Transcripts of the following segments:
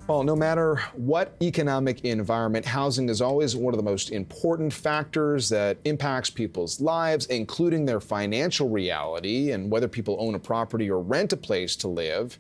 Well, no matter what economic environment, housing is always one of the most important factors that impacts people's lives, including their financial reality, and whether people own a property or rent a place to live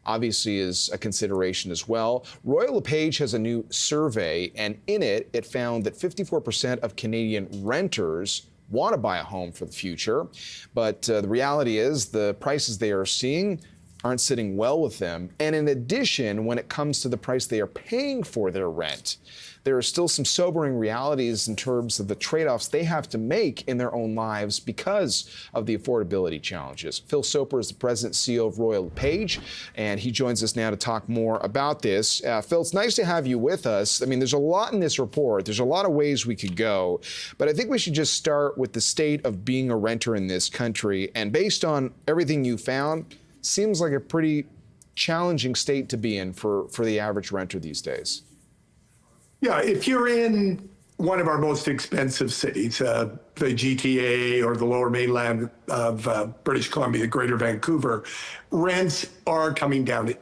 obviously is a consideration as well. Royal LePage has a new survey, and in it, it found that 54% of Canadian renters want to buy a home for the future. But the reality is the prices they are seeing aren't sitting well with them. And in addition, when it comes to the price they are paying for their rent, there are still some sobering realities in terms of the trade-offs they have to make in their own lives because of the affordability challenges. Phil Soper is the president and CEO of Royal LePage, and he joins us now to talk more about this. Phil, it's nice to have you with us. I mean, there's a lot in this report. There's a lot of ways we could go, but I think we should just start with the state of being a renter in this country. And based on everything you found, seems like a pretty challenging state to be in for the average renter these days. Yeah, if you're in one of our most expensive cities, the GTA or the lower mainland of British Columbia, Greater Vancouver, rents are coming down.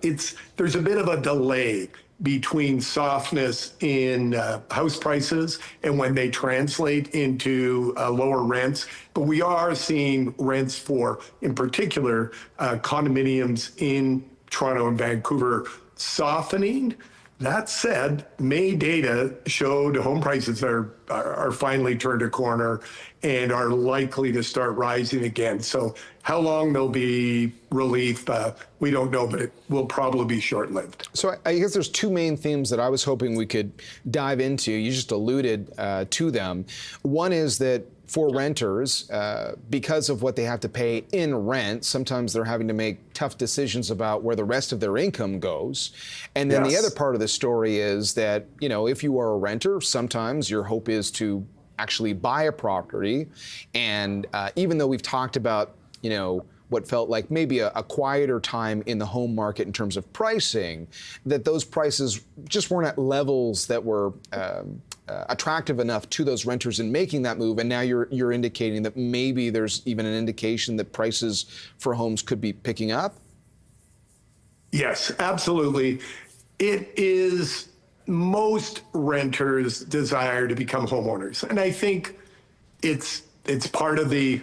There's a bit of a delay between softness in house prices and when they translate into lower rents. But we are seeing rents for, in particular, condominiums in Toronto and Vancouver softening. That said, May data showed home prices are finally turned a corner and are likely to start rising again. So how long there'll be relief, we don't know, but it will probably be short-lived. So I guess there's two main themes that I was hoping we could dive into. You just alluded to them. One is that for renters, because of what they have to pay in rent, sometimes they're having to make tough decisions about where the rest of their income goes. And then the other part of the story is that, you know, if you are a renter, sometimes your hope is to actually buy a property. And even though we've talked about, you know, what felt like maybe a quieter time in the home market in terms of pricing, that those prices just weren't at levels that were attractive enough to those renters in making that move. And now you're indicating that maybe there's even an indication that prices for homes could be picking up? Yes, absolutely. It is most renters' desire to become homeowners. And I think it's part of the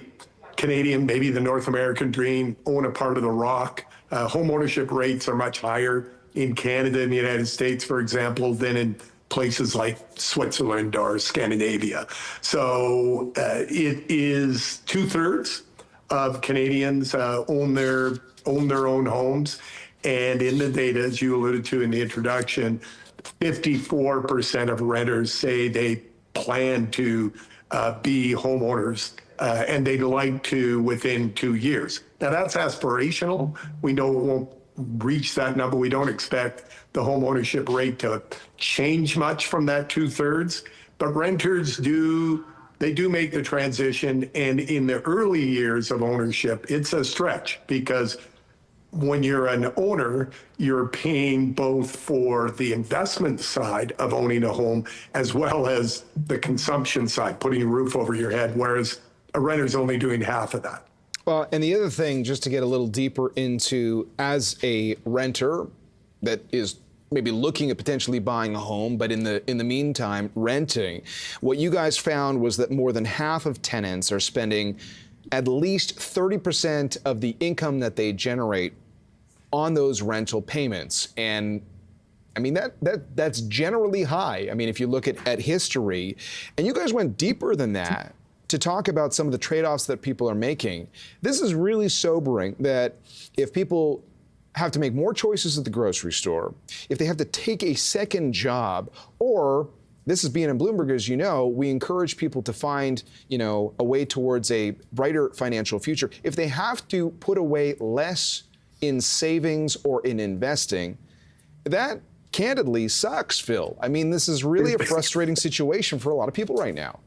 Canadian, maybe the North American dream, own a part of the rock. Home ownership rates are much higher in Canada and the United States, for example, than in places like Switzerland or Scandinavia. So it is 2/3 of Canadians own their own homes. And in the data, as you alluded to in the introduction, 54% of renters say they plan to be homeowners, and they'd like to within 2 years. Now that's aspirational. We know it won't reach that number. We don't expect the home ownership rate to change much from that 2/3, but renters do make the transition. And in the early years of ownership, it's a stretch because when you're an owner, you're paying both for the investment side of owning a home as well as the consumption side, putting a roof over your head, whereas a renter's only doing half of that. Well, and the other thing, just to get a little deeper into, as a renter that is maybe looking at potentially buying a home, but in the meantime, renting, what you guys found was that more than half of tenants are spending at least 30% of the income that they generate on those rental payments. And I mean, that's generally high. I mean, if you look at history, and you guys went deeper than that to talk about some of the trade-offs that people are making. This is really sobering, that if people have to make more choices at the grocery store, if they have to take a second job, or this is BNN Bloomberg, as you know, we encourage people to find, you know, a way towards a brighter financial future. If they have to put away less in savings or in investing, that candidly sucks, Phil. I mean, this is really a frustrating situation for a lot of people right now.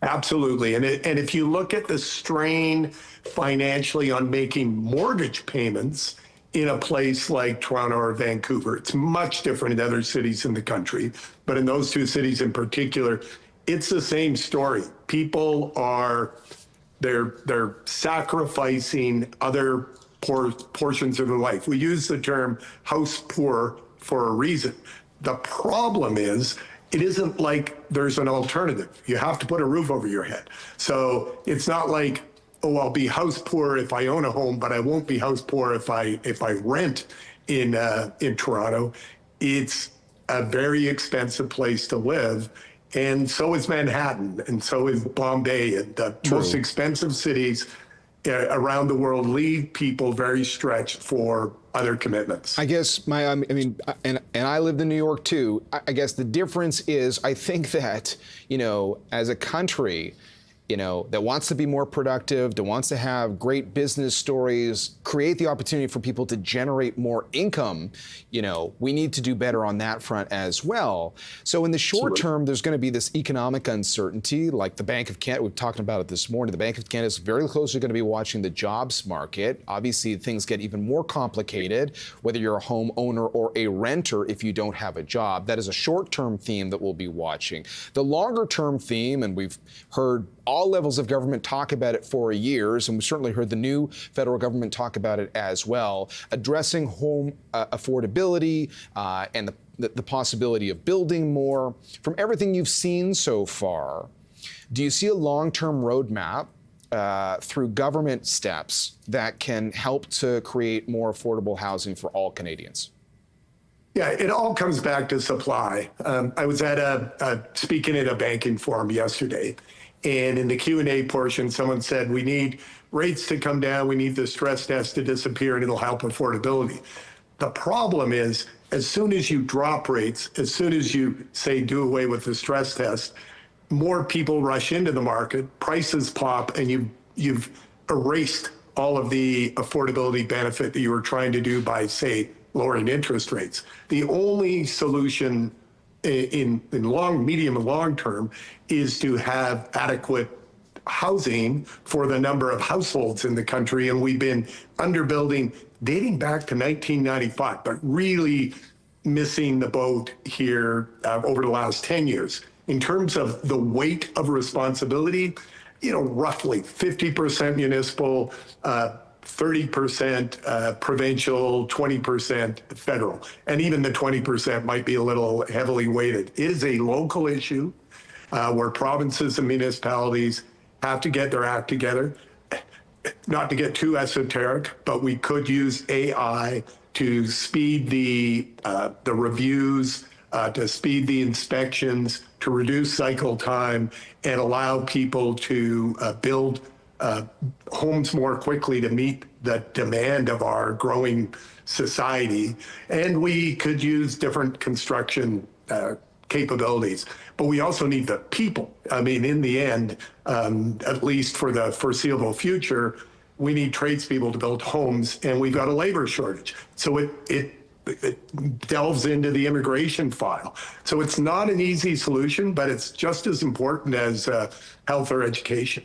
Absolutely. And if you look at the strain financially on making mortgage payments in a place like Toronto or Vancouver, it's much different in other cities in the country. But in those two cities in particular, it's the same story. People they're sacrificing other portions of their life. We use the term house poor for a reason. The problem is, it isn't like there's an alternative. You have to put a roof over your head. So it's not like, oh, I'll be house poor if I own a home, but I won't be house poor if I rent in Toronto. It's a very expensive place to live. And so is Manhattan, and so is Bombay, and the most expensive cities around the world leave people very stretched for other commitments. I guess I mean, and I lived in New York too. I guess the difference is, I think that, as a country, that wants to be more productive, that wants to have great business stories, create the opportunity for people to generate more income, we need to do better on that front as well. So in the short term, there's going to be this economic uncertainty, like the Bank of Canada, we've talked about it this morning. The Bank of Canada is very closely going to be watching the jobs market. Obviously, things get even more complicated, whether you're a homeowner or a renter, if you don't have a job. That is a short-term theme that we'll be watching. The longer-term theme, and we've heard all levels of government talk about it for years, and we've certainly heard the new federal government talk about it as well, addressing home affordability and the possibility of building more. From everything you've seen so far, do you see a long-term roadmap through government steps that can help to create more affordable housing for all Canadians? Yeah, it all comes back to supply. I was at speaking at a banking forum yesterday, and in the Q&A portion, someone said, we need rates to come down, we need the stress test to disappear, and it'll help affordability. The problem is, as soon as you drop rates, as soon as you say do away with the stress test, more people rush into the market, prices pop, and you've erased all of the affordability benefit that you were trying to do by, say, lowering interest rates. The only solution in medium and long term is to have adequate housing for the number of households in the country. And we've been underbuilding dating back to 1995, but really missing the boat here over the last 10 years. In terms of the weight of responsibility, roughly 50% municipal, 30% provincial, 20% federal. And even the 20% might be a little heavily weighted. It is a local issue where provinces and municipalities have to get their act together. Not to get too esoteric, but we could use AI to speed the reviews, to speed the inspections, to reduce cycle time, and allow people to build homes more quickly to meet the demand of our growing society. And we could use different construction capabilities, but we also need the people. I mean, in the end, at least for the foreseeable future, we need tradespeople to build homes, and we've got a labor shortage. So it delves into the immigration file. So it's not an easy solution, but it's just as important as health or education.